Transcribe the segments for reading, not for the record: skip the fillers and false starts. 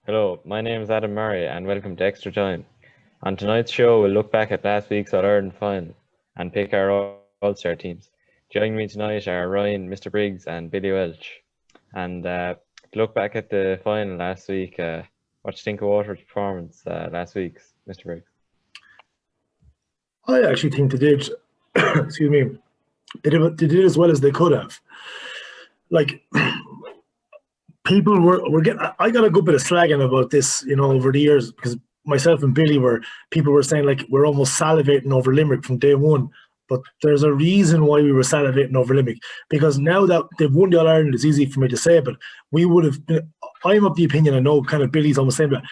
Hello, my name is Adam Murray and welcome to Extra Time. On tonight's show, we'll look back at last week's All Ireland Final and pick our All-Star teams. Joining me tonight are Ryan, Mr. Briggs and Billy Welsh. And to look back at the final last week, what do you think of Waterford's performance last week, Mr. Briggs? I actually think they did, excuse me, they did as well as they could have. Like, people were getting, I got a good bit of slagging about this, over the years, because myself and Billy people were saying, like, we're almost salivating over Limerick from day one. But there's a reason why we were salivating over Limerick, because now that they've won the All-Ireland, it's easy for me to say, but we would have been, I'm of the opinion, I know kind of Billy's almost saying, but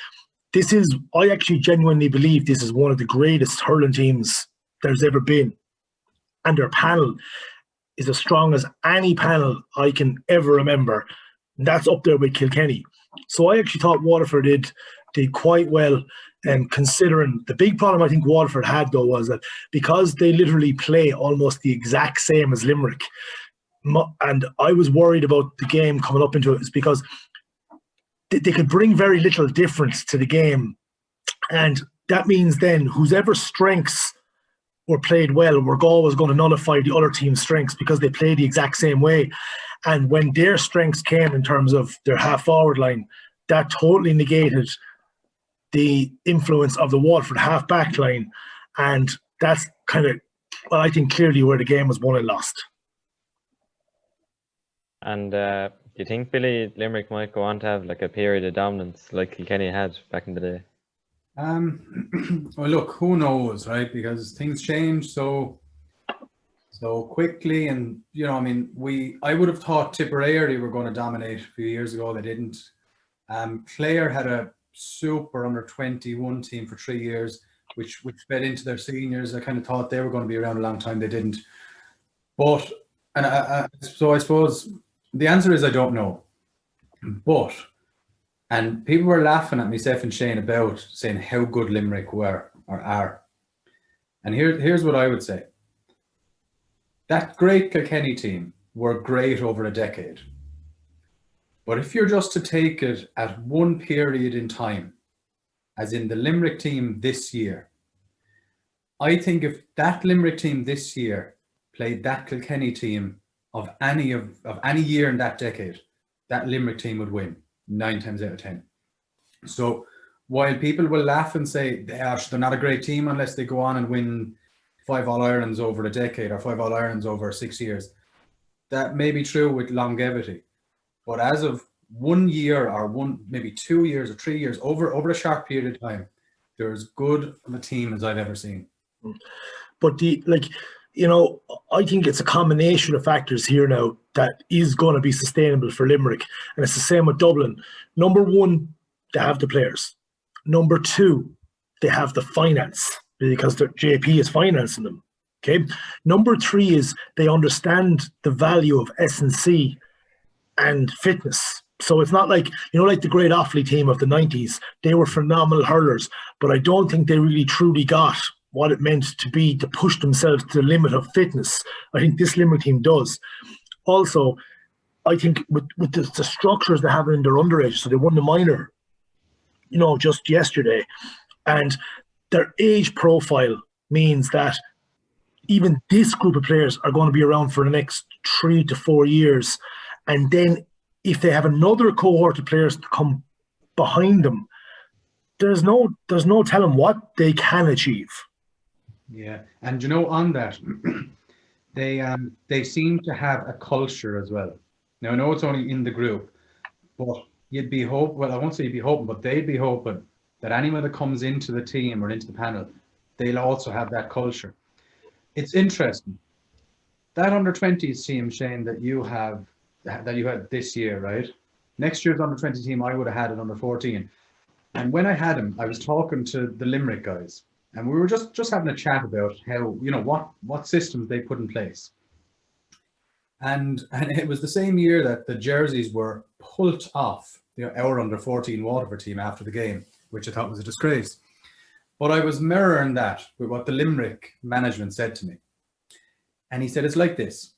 I actually genuinely believe this is one of the greatest hurling teams there's ever been. And their panel is as strong as any panel I can ever remember. That's up there with Kilkenny. So I actually thought Waterford did quite well, and considering the big problem I think Waterford had, though, was that because they literally play almost the exact same as Limerick, and I was worried about the game coming up into it, is because they could bring very little difference to the game. And that means then whoever strengths were played well were always going to nullify the other team's strengths because they play the exact same way. And when their strengths came in terms of their half-forward line, that totally negated the influence of the Waterford half-back line. And that's kind of, well, I think, clearly where the game was won and lost. And do you think, Billy, Limerick might go on to have like a period of dominance like Kilkenny had back in the day? Well, look, who knows, right? Because things change so quickly, and I would have thought Tipperary were going to dominate a few years ago. They didn't. Clare had a super under 21 team for 3 years, which fed into their seniors. I kind of thought they were going to be around a long time. They didn't. But so I suppose the answer is I don't know. And people were laughing at myself and Shane about saying how good Limerick were or are. And here's what I would say. That great Kilkenny team were great over a decade. But if you're just to take it at one period in time, as in the Limerick team this year, I think if that Limerick team this year played that Kilkenny team of any year in that decade, that Limerick team would win 9 times out of 10. So while people will laugh and say they're not a great team unless they go on and win 5 All-Irelands over a decade or 5 All-Irelands over 6 years, that may be true with longevity. But as of 1 year or maybe 2 years or 3 years, over a short period of time, they're as good of a team as I've ever seen. But I think it's a combination of factors here now that is going to be sustainable for Limerick. And it's the same with Dublin. Number one, they have the players. Number two, they have the finance because their JP is financing them. Okay. Number three is they understand the value of S&C and fitness. So it's not like, like the great Offaly team of the 90s. They were phenomenal hurlers, but I don't think they really truly got what it meant to push themselves to the limit of fitness. I think this Limerick team does. Also, I think with the structures they have in their underage, so they won the minor, just yesterday, and their age profile means that even this group of players are going to be around for the next 3 to 4 years. And then if they have another cohort of players to come behind them, there's no telling what they can achieve. Yeah, and on that, they seem to have a culture as well. Now I know it's only in the group, but you'd be hoping. Well, I won't say you'd be hoping, but they'd be hoping that anyone that comes into the team or into the panel, they'll also have that culture. It's interesting that under-20s team, Shane, that you had this year, right? Next year's under-20 team, I would have had it under-14, and when I had him, I was talking to the Limerick guys. And we were just having a chat about how, what systems they put in place. And it was the same year that the jerseys were pulled off our under-14 Waterford team after the game, which I thought was a disgrace. But I was mirroring that with what the Limerick management said to me. And he said, it's like this.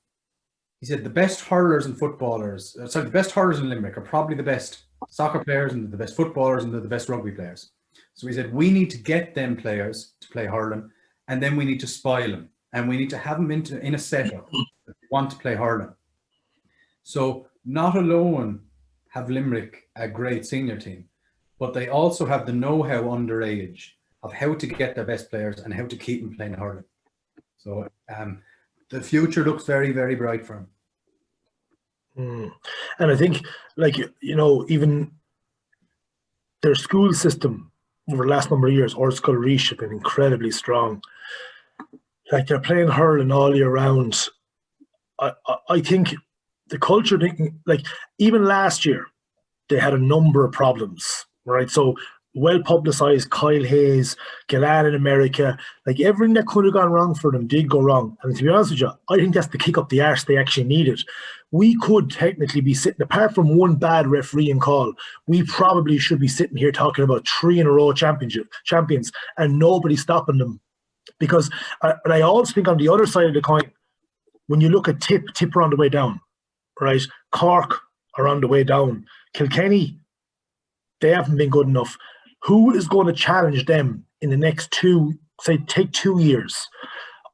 he said the best hurlers and footballers, the best hurlers in Limerick are probably the best soccer players and the best footballers and the best rugby players. So he said, we need to get them players to play hurling, and then we need to spoil them, and we need to have them in a setup that they want to play hurling. So not alone have Limerick a great senior team, but they also have the know-how underage of how to get their best players and how to keep them playing hurling. So the future looks very, very bright for them. And I think, like, you know, even their school system over the last number of years, or Skull Reach, have been incredibly strong. Like, they're playing hurling all year round. I think the culture, like, even last year, they had a number of problems, right? So, well publicized, Kyle Hayes, Gillan in America, like, everything that could have gone wrong for them did go wrong. And to be honest with you, I think that's the kick up the arse they actually needed. We could technically be sitting, apart from one bad refereeing call, we probably should be sitting here talking about 3 in a row champions, and nobody stopping them. Because, and I always think on the other side of the coin, when you look at Tip are on the way down, right? Cork are on the way down. Kilkenny, they haven't been good enough. Who is going to challenge them in the next take 2 years?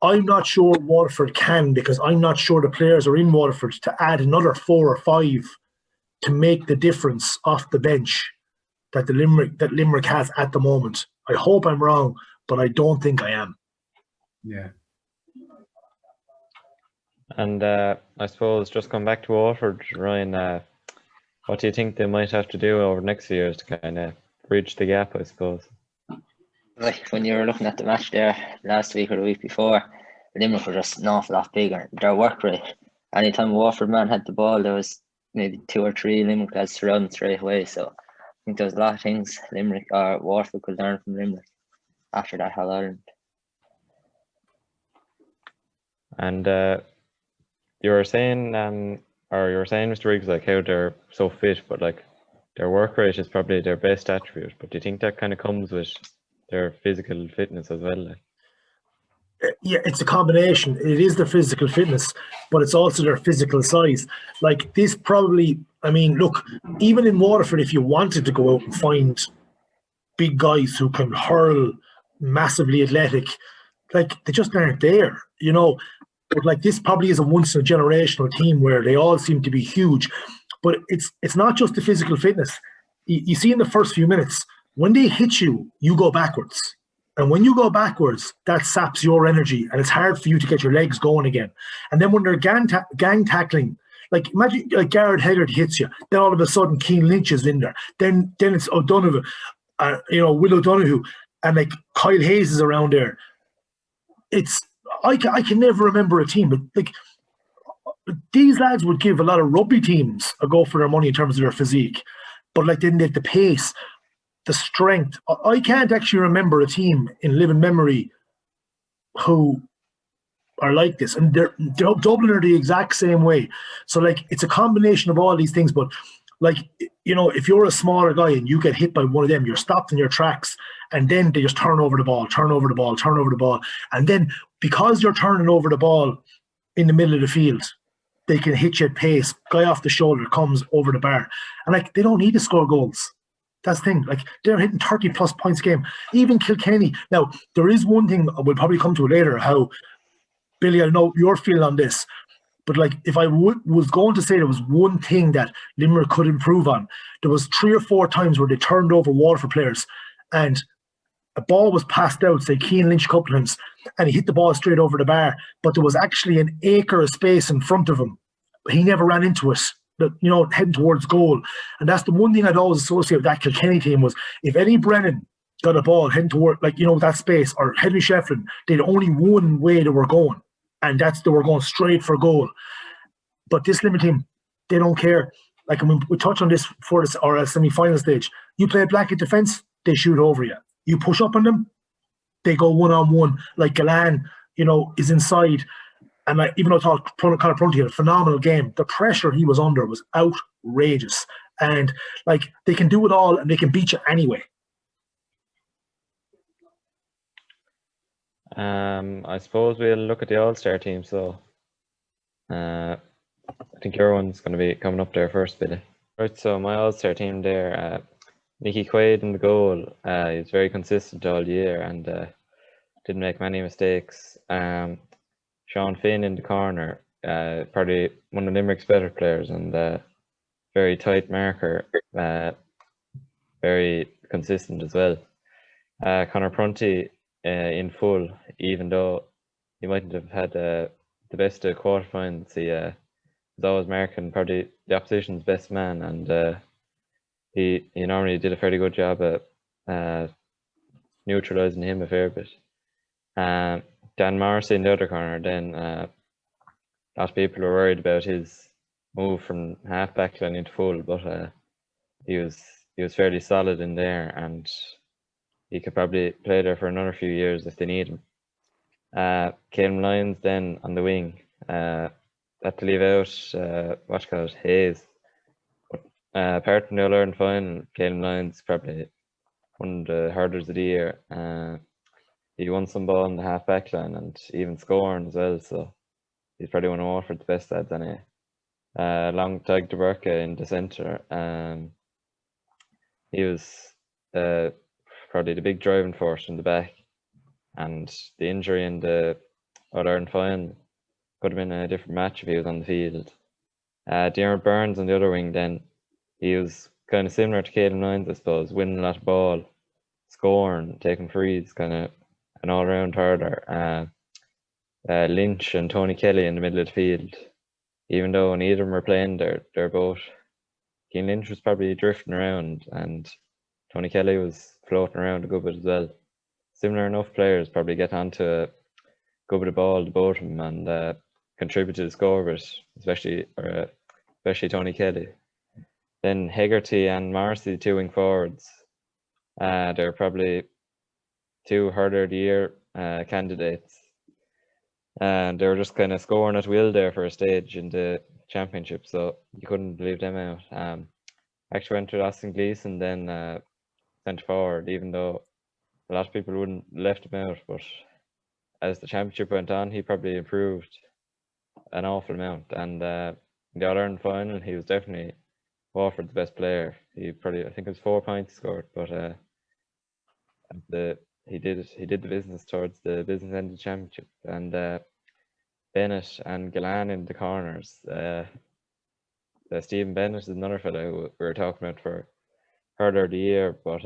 I'm not sure Waterford can, because I'm not sure the players are in Waterford to add another 4 or 5 to make the difference off the bench that Limerick has at the moment. I hope I'm wrong, but I don't think I am. Yeah. And I suppose just come back to Waterford, Ryan, what do you think they might have to do over the next few years to kind of bridge the gap, I suppose? Like, when you were looking at the match there last week or the week before, Limerick were just an awful lot bigger. Their work rate, anytime a Waterford man had the ball, there was maybe 2 or 3 Limerick lads surrounding straight away. So I think there's a lot of things Limerick or Waterford could learn from Limerick after that All Ireland. And you were saying, Mr. Briggs, like, how they're so fit, but like their work rate is probably their best attribute. But do you think that kind of comes with their physical fitness as well? Like? Yeah, it's a combination. It is their physical fitness, but it's also their physical size. Like, this probably, I mean, look, even in Waterford, if you wanted to go out and find big guys who can hurl, massively athletic, like, they just aren't there, you know. But like, this probably is a once in a generational team where they all seem to be huge. But it's not just the physical fitness. You see in the first few minutes, when they hit you, you go backwards. And when you go backwards, that saps your energy, and it's hard for you to get your legs going again. And then when they're gang tackling, like, imagine like Garrett Haggard hits you, then all of a sudden Keane Lynch is in there. Then it's O'Donoghue, Will O'Donoghue, and like Kyle Hayes is around there. I can never remember a team, but like, these lads would give a lot of rugby teams a go for their money in terms of their physique, but like, then they have the pace, the strength. I can't actually remember a team in living memory who are like this, and Dublin are the exact same way. So like, it's a combination of all these things. But like, you know, if you're a smaller guy and you get hit by one of them, you're stopped in your tracks, and then they just turn over the ball, and then because you're turning over the ball in the middle of the field, they can hit you at pace. Guy off the shoulder comes over the bar, and like, they don't need to score goals. That's the thing. Like, they're hitting 30 plus points a game. Even Kilkenny. Now, there is one thing we'll probably come to later. How, Billy, I know your feeling on this, but like, if I was going to say there was one thing that Limerick could improve on, there was 3 or 4 times where they turned over Waterford players, and a ball was passed out, say Keane Lynch a couple of times, and he hit the ball straight over the bar, but there was actually an acre of space in front of him. He never ran into it, you know, heading towards goal. And that's the one thing I'd always associate with that Kilkenny team, was if Eddie Brennan got a ball heading toward, like, you know, that space, or Henry Shefflin, they'd only one way they were going, and that's they were going straight for goal. But this Limerick team, they don't care. Like, I mean, we touched on this before this, or a semi-final stage. You play black at defence, they shoot over you. You push up on them, they go one-on-one. Like, Gillan, you know, is inside. And like, even though I thought Conor Prunty had a phenomenal game, the pressure he was under was outrageous. And like, they can do it all, and they can beat you anyway. I suppose we'll look at the All-Star team. So I think your one's going to be coming up there first, Billy. Right, so my All-Star team there, Nicky Quaid in the goal. He was very consistent all year and didn't make many mistakes. Sean Finn in the corner, probably one of Limerick's better players and very tight marker, very consistent as well. Conor Prunty in full, even though he mightn't have had the best quarterfinals. He was always marking probably the opposition's best man, and he normally did a fairly good job at neutralising him a fair bit. Dan Morrissey in the other corner, then a lot of people were worried about his move from half back line into full, but he was fairly solid in there, and he could probably play there for another few years if they need him. Caelan Lyons then on the wing. Had to leave out Hayes. But apart from the All Ireland Final, Caelan Lyons probably one of the hurdlers of the year. He won some ball in the half back line and even scoring as well, so he's probably one of Waterford's best lads anyway. Long Tag de Burka in the centre. He was probably the big driving force in the back, and the injury in the All Ireland Final could have been a different match if he was on the field. Diarmaid Burns on the other wing then, he was kind of similar to Caelan Lyons, I suppose, winning a lot of ball, scoring, taking frees, kind of an all-round hurler. Lynch and Tony Kelly in the middle of the field. Even though neither of them were playing, they're both. Cian Lynch was probably drifting around, and Tony Kelly was floating around a good bit as well. Similar enough players probably get onto a good bit of ball, the both of them, and contribute to the score, but especially Tony Kelly. Then Hegarty and Morrissey, two wing forwards. They're probably two hurler of the year candidates. And they were just kind of scoring at will there for a stage in the championship, so you couldn't leave them out. Actually went with Austin Gleeson then centre forward, even though a lot of people wouldn't left him out, but as the championship went on, he probably improved an awful amount. And in the All Ireland Final, he was definitely Waterford's best player. He probably, I think it was 4 points scored, but he did the business towards the business end of the championship. And Bennett and Gillan in the corners. Stephen Bennett is another fellow who we were talking about for hurler of the year, but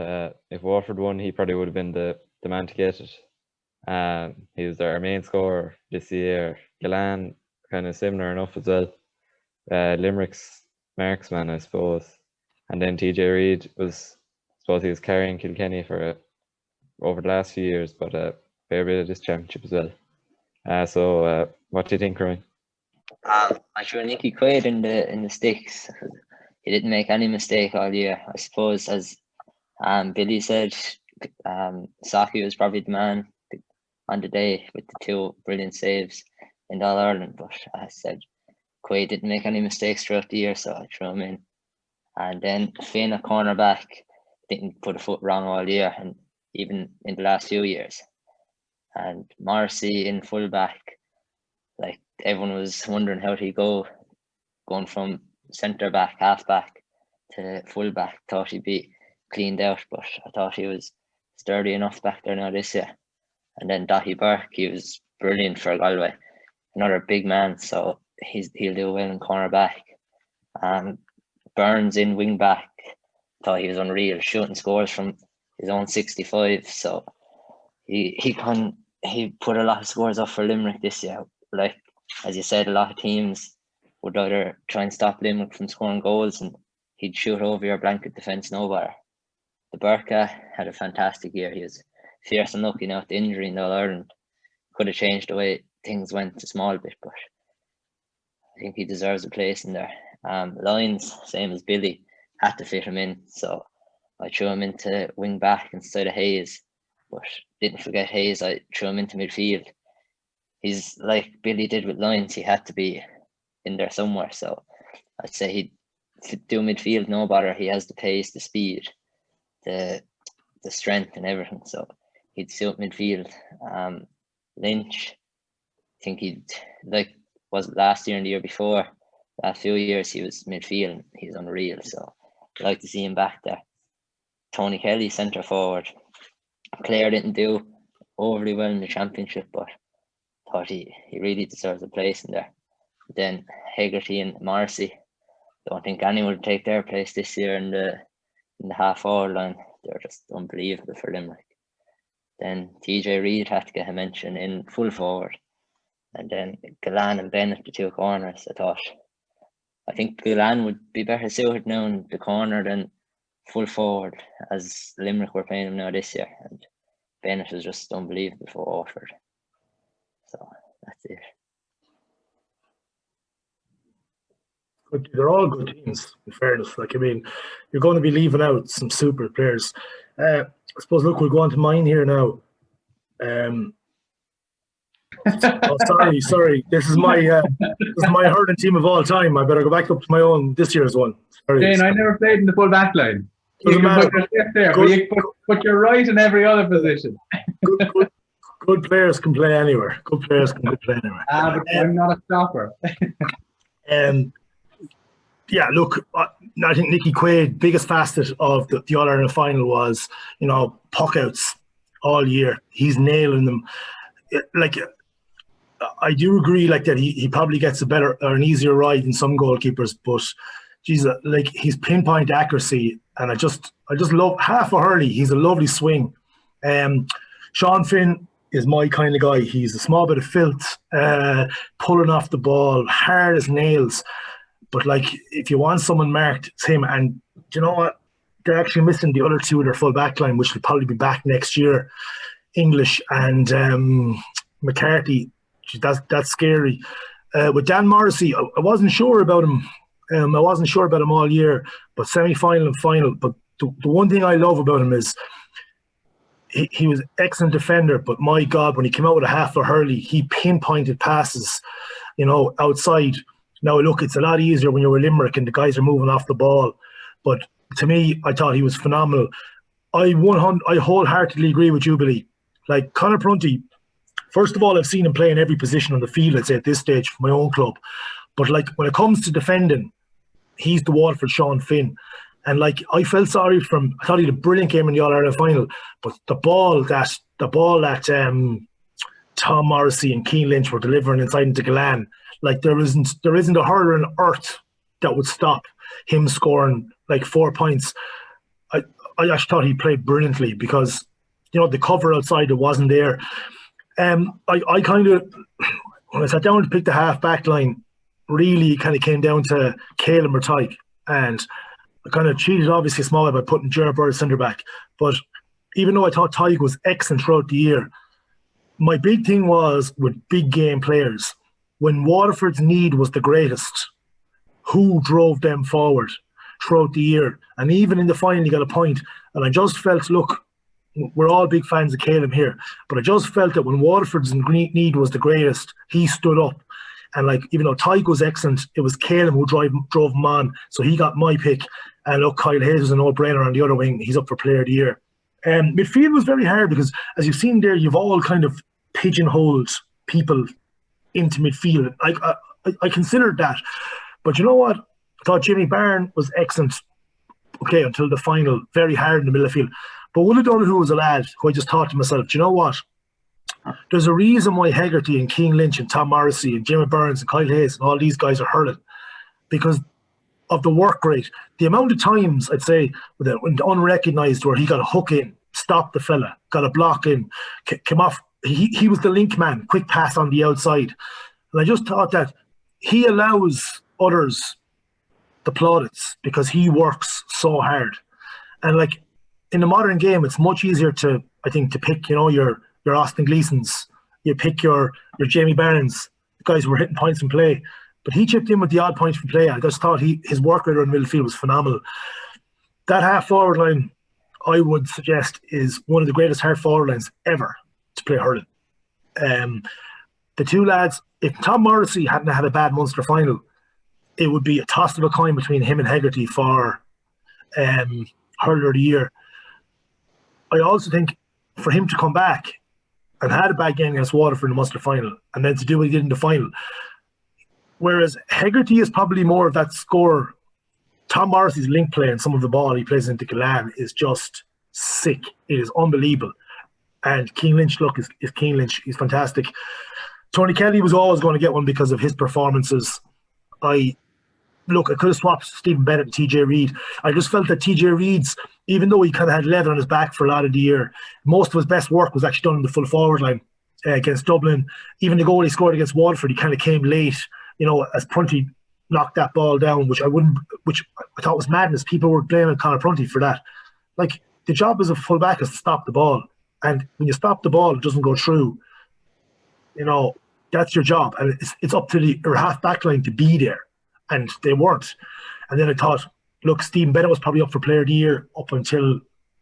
if Waterford won, he probably would have been the man to get it. He was our main scorer this year. Gillan, kind of similar enough as well. Limerick's marksman, I suppose. And then TJ Reid he was carrying Kilkenny for over the last few years, but a fair bit of this championship as well. So what do you think, Ryan? I'm sure Nicky Quaid in the sticks. He didn't make any mistake all year. I suppose, as Billy said, Saki was probably the man on the day with the two brilliant saves in All Ireland. But I said Quaid didn't make any mistakes throughout the year, so I threw him in. And then Finn, a cornerback, didn't put a foot wrong all year, and even in the last few years. And Morrissey in fullback, like everyone was wondering how he'd go, going from centre back, half back to full back. Thought he'd be cleaned out, but I thought he was sturdy enough back there now this year. And then Daithí Burke, he was brilliant for Galway, another big man, so he'll do well in corner back. Burns in wing back, thought he was unreal, shooting scores from his own 65. So he put a lot of scores up for Limerick this year. Like as you said, a lot of teams would either try and stop Limerick from scoring goals, and he'd shoot over your blanket defence no better. The Burka had a fantastic year. He was fierce and lucky now with the injury in the All Ireland. Could have changed the way things went a small bit, but I think he deserves a place in there. Lyons, same as Billy, had to fit him in, so I threw him into wing back instead of Hayes, but didn't forget Hayes. I threw him into midfield. He's like Billy did with Lyons, he had to be in there somewhere, so I'd say he'd do midfield no bother. He has the pace, the speed, the strength and everything, so he'd suit midfield. Lynch, I think was it last year and the year before, last few years he was midfield. He's unreal. So I'd like to see him back there. Tony Kelly, centre forward. Clare didn't do overly well in the championship, but thought he really deserves a place in there. Then Hegarty and Morrissey. Don't think anyone would take their place this year in the half forward line. They're just unbelievable for Limerick. Then TJ Reid had to get a mention in full forward. And then Gillan and Bennett, the two corners. I think Gillan would be better suited now in the corner than full forward, as Limerick were playing him now this year. And Bennett is just unbelievable for Waterford. So that's it. They're all good teams, in fairness. Like, I mean, you're going to be leaving out some super players. I suppose, look, we'll go on to mine here now. Sorry. This is my hurling team of all time. I better go back up to my own this year's one. Sorry. Shane, I never played in the full back line. Doesn't You can matter. put your left there, but you put your right in every other position. Good players can play anywhere. But I'm not a stopper. Yeah, look, I think Nicky Quaid, biggest facet of the All Ireland Final was, puck outs all year. He's nailing them. Like, I do agree, like, that he probably gets a better or an easier ride than some goalkeepers, but geez, like, his pinpoint accuracy, and I just love half a hurley. He's a lovely swing. Sean Finn is my kind of guy. He's a small bit of filth, pulling off the ball, hard as nails. But, like, if you want someone marked, it's him. And do you know what? They're actually missing the other two of their full back line, which will probably be back next year. English and McCarthy. That's scary. With Dan Morrissey, I wasn't sure about him. I wasn't sure about him all year, but semi-final and final. But the one thing I love about him is he was an excellent defender, but my God, when he came out with a half a hurley, he pinpointed passes, outside. Now, look, it's a lot easier when you're a Limerick and the guys are moving off the ball. But to me, I thought he was phenomenal. I wholeheartedly agree with you, Billy. Like, Conor Prunty, first of all, I've seen him play in every position on the field, I'd say, at this stage for my own club. But, like, when it comes to defending, he's the Waterford Sean Finn. And, like, I felt sorry for him. I thought he had a brilliant game in the All Ireland Final. But the ball that Tom Morrissey and Keane Lynch were delivering inside into Gillan, like, there isn't a hurler on earth that would stop him scoring like 4 points. I actually thought he played brilliantly because, the cover outside, it wasn't there. I kind of, when I sat down to pick the half back line, really kind of came down to Caelan or Tyke. And I kind of cheated, obviously, small by putting Gerard Bird centre back. But even though I thought Tyke was excellent throughout the year, my big thing was with big game players. When Waterford's need was the greatest, who drove them forward throughout the year? And even in the final, he got a point. And I just felt, look, we're all big fans of Caelan here, but I just felt that when Waterford's need was the greatest, he stood up. And, like, even though Tyke was excellent, it was Caelan who drove him on. So he got my pick. And look, Kyle Hayes was a no-brainer on the other wing. He's up for Player of the Year. Midfield was very hard because, as you've seen there, you've all kind of pigeonholed people into midfield. I considered that. But you know what? I thought Jimmy Byrne was excellent, okay, until the final, very hard in the middle of the field. But Will O'Donoghue was a lad who I just thought to myself, do you know what? There's a reason why Hegarty and Keane Lynch and Tom Morrissey and Jimmy Burns and Kyle Hayes and all these guys are hurling, because of the work rate. The amount of times, I'd say, when unrecognised, where he got a hook in, stopped the fella, got a block in, came off. He was the link man, quick pass on the outside. And I just thought that he allows others the plaudits because he works so hard. And, like, in the modern game, it's much easier to pick, your Austin Gleesons, you pick your Jamie Barnes, the guys who were hitting points in play. But he chipped in with the odd point from play. I just thought his work rate on midfield was phenomenal. That half forward line, I would suggest, is one of the greatest half forward lines ever to play hurling. The two lads, if Tom Morrissey hadn't had a bad Munster final, it would be a toss of a coin between him and Hegarty for hurler of the year. I also think for him to come back and had a bad game against Waterford in the Munster final, and then to do what he did in the final, Whereas Hegarty is probably more of that scorer. Tom Morrissey's link play and some of the ball he plays into Declan is just sick. It is unbelievable. And Keane Lynch, look, is Keane Lynch. He's fantastic. Tony Kelly was always going to get one because of his performances. I could have swapped Stephen Bennett and TJ Reid. I just felt that TJ Reid's, even though he kind of had leather on his back for a lot of the year, most of his best work was actually done in the full forward line against Dublin. Even the goal he scored against Waterford, he kind of came late, as Prunty knocked that ball down, which I thought was madness. People were blaming Conor Prunty for that. Like, the job as a full-back is to stop the ball. And when you stop the ball, it doesn't go through. That's your job. And it's up to the half-back line to be there. And they weren't. And then I thought, look, Stephen Bennett was probably up for Player of the Year up until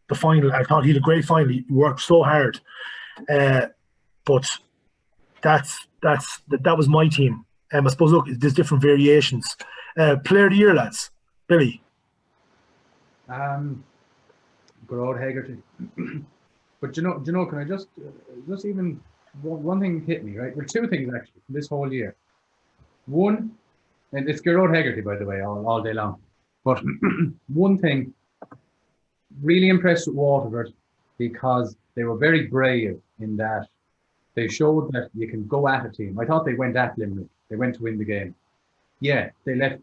the final. I thought he had a great final. He worked so hard. But that was my team. I suppose, look, there's different variations. Player of the Year, lads. Billy. Good old Hegarty. But can I just even one thing hit me, right? Well, two things actually this whole year. One, and it's Gerard Hegarty, by the way, all day long. But one thing, really impressed with Waterford because they were very brave in that they showed that you can go at a team. I thought they went at Limerick. They went to win the game. Yeah, they left.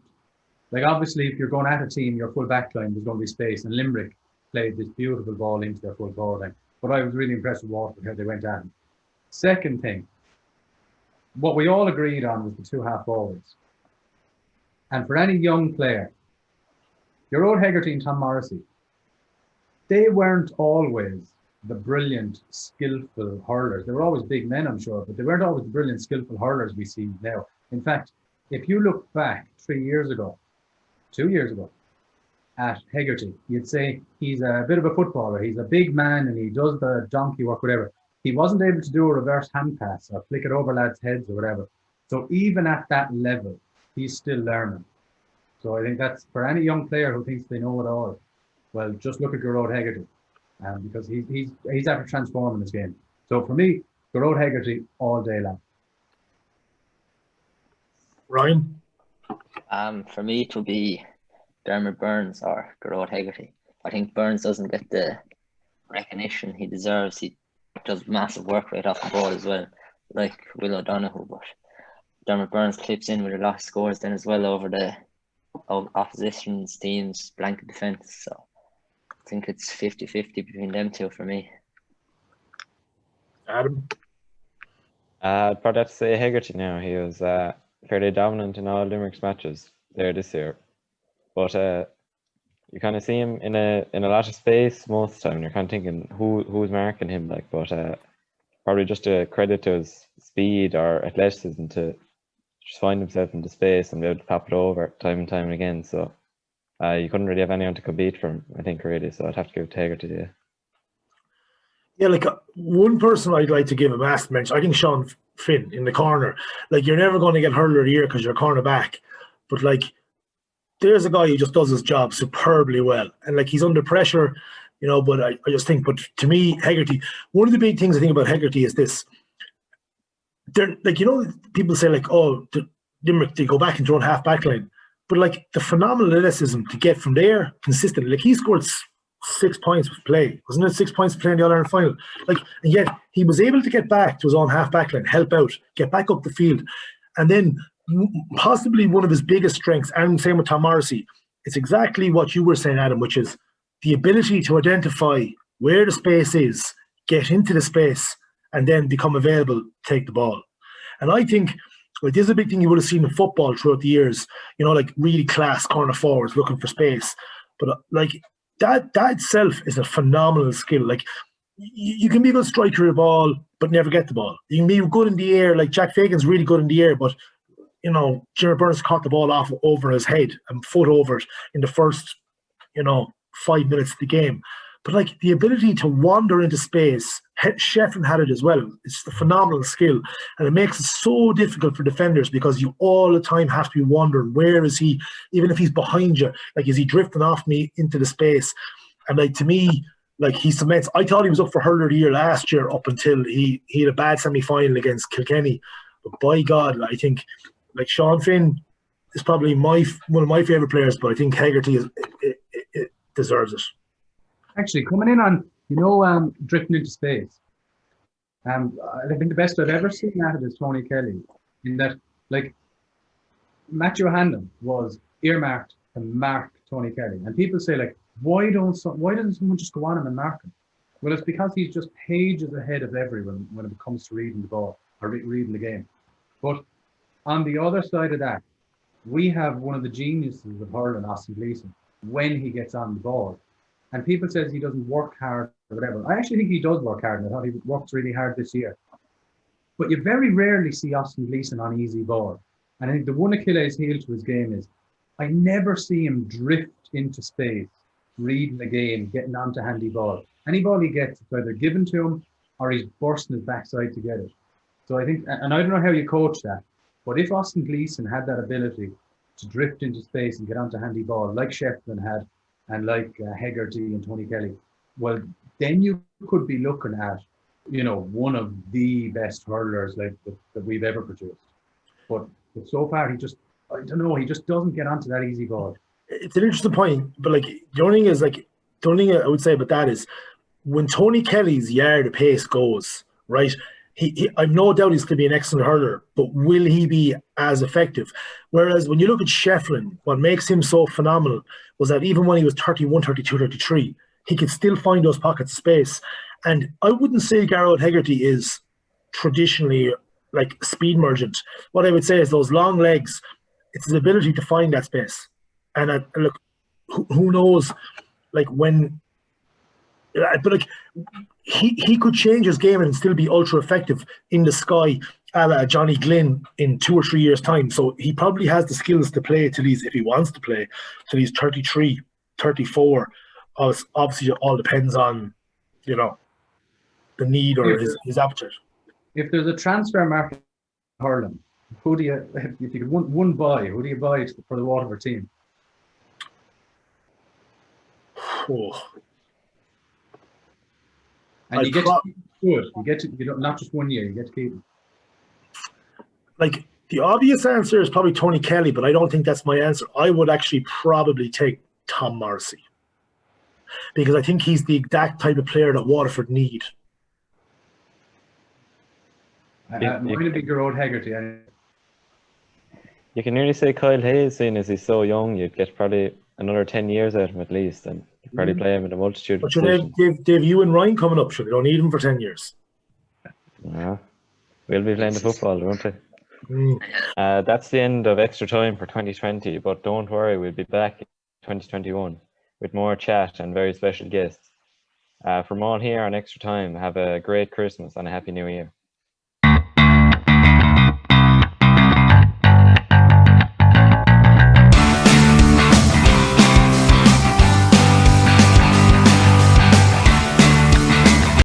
Like, obviously, if you're going at a team, your full back line, there's going to be space. And Limerick played this beautiful ball into their full forward line. But I was really impressed with Waterford, how they went at him. Second thing, what we all agreed on was the two half forwards. And for any young player, your old Hegarty and Tom Morrissey, they weren't always the brilliant, skillful hurlers. They were always big men, I'm sure, but they weren't always the brilliant, skillful hurlers we see now. In fact, if you look back 2 years ago, at Hegarty, you'd say he's a bit of a footballer. He's a big man and he does the donkey work, whatever. He wasn't able to do a reverse hand pass or flick it over lads' heads or whatever. So even at that level, he's still learning. So I think that's for any young player who thinks they know it all. Well, just look at Gerard Hegarty, because he's after transforming this game. So for me, Gerard Hegarty all day long. Ryan? For me, it would be Dermot Burns or Gerard Hegarty. I think Burns doesn't get the recognition he deserves. He does massive work right off the ball as well, like Will O'Donoghue. But Dermot Burns clips in with a lot of scores then as well over the opposition's team's blanket defence. So I think it's 50-50 between them two for me. Adam? I'd probably have to say Hegarty now. He was fairly dominant in all Limerick's matches there this year. But you kind of see him in a lot of space most of the time. You're kind of thinking who's marking him, like. But probably just a credit to his speed or athleticism to just find himself into space and be able to pop it over time and time again. So you couldn't really have anyone to compete for him, I think, really. So I'd have to give it to Hegarty today. Yeah, like one person I'd like to give a massive mention, I think Sean Finn in the corner. Like, you're never going to get hurler of the year because you're a cornerback. But like, there's a guy who just does his job superbly well. And like, he's under pressure, but I just think, but to me, Hegarty, one of the big things I think about Hegarty is this. They're like, people say like, oh, Limerick, they go back into their own half-back line. But like, the phenomenal athleticism to get from there consistently, like, he scored 6 points with play. Wasn't it 6 points playing the All Ireland Final? Like, and yet he was able to get back to his own half-back line, help out, get back up the field. And then possibly one of his biggest strengths, and same with Tom Morrissey, it's exactly what you were saying, Adam, which is the ability to identify where the space is, get into the space, and then become available to take the ball. And I think, like, this is a big thing you would have seen in football throughout the years, like really class corner forwards looking for space. But like, that itself is a phenomenal skill. Like, you can be a good striker of the ball, but never get the ball. You can be good in the air, like Jack Fagan's really good in the air, but Jimmy Burns caught the ball off over his head and foot over it in the first, 5 minutes of the game. But like, the ability to wander into space, Shefflin had it as well. It's a phenomenal skill. And it makes it so difficult for defenders because you all the time have to be wondering, where is he? Even if he's behind you, like, is he drifting off me into the space? And like, to me, like, he cements. I thought he was up for hurler of the year last year up until he had a bad semi-final against Kilkenny. But by God, I think Like Sean Finn is probably one of my favourite players, but I think Hegarty it deserves it. Actually, coming in on, drifting into space. I think the best I've ever seen at it is Tony Kelly. In that, like, Matthew Hannon was earmarked to mark Tony Kelly, and people say, like, why doesn't someone just go on him and mark him? Well, it's because he's just pages ahead of everyone when it comes to reading the ball or reading the game. But on the other side of that, we have one of the geniuses of hurling, Austin Gleeson, when he gets on the ball. And people says he doesn't work hard or whatever. I actually think he does work hard, and I thought he worked really hard this year. But you very rarely see Austin Gleeson on easy ball. And I think the one Achilles heel to his game is I never see him drift into space, reading the game, getting onto handy ball. Any ball he gets, it's either given to him or he's bursting his backside to get it. So I think, and I don't know how you coach that, but if Austin Gleeson had that ability to drift into space and get onto handy ball, like Shefflin had, and like Hegarty and Tony Kelly, well, then you could be looking at, one of the best hurlers like that we've ever produced. But so far, he just doesn't get onto that easy ball. It's an interesting point, but like the only thing I would say about that is when Tony Kelly's yard of pace goes, right, I've no doubt he's going to be an excellent hurler, but will he be as effective? Whereas when you look at Shefflin, what makes him so phenomenal was that even when he was 31, 32, 33, he could still find those pockets of space. And I wouldn't say Garrod Hegarty is traditionally like speed merchant. What I would say is those long legs, it's his ability to find that space. And look, who knows, like when, but like he could change his game and still be ultra effective in the sky, a la Johnny Glynn in 2 or 3 years' time. So he probably has the skills to play till if he wants to play, till he's 33, 34. Obviously, it all depends on, the need or his appetite. If there's a transfer market in hurling, who do you, if you could one buy, who do you buy for the Waterford team? Oh. And you get to keep it. You get to, not just 1 year, you get to keep it. Like, the obvious answer is probably Tony Kelly, but I don't think that's my answer. I would actually probably take Tom Morrissey, because I think he's the exact type of player that Waterford need. Mine would be Garrod Hegarty. You can nearly say Kyle Hayes, seeing as he's so young, you'd get probably another 10 years out of him at least, and you'd probably play him in a multitude of positions. They've you and Ryan coming up, sure, they don't need him for 10 years. Yeah. We'll be playing the football, won't we? That's the end of Extra Time for 2020, but don't worry, we'll be back in 2021 with more chat and very special guests. From all here on Extra Time, have a great Christmas and a Happy New Year.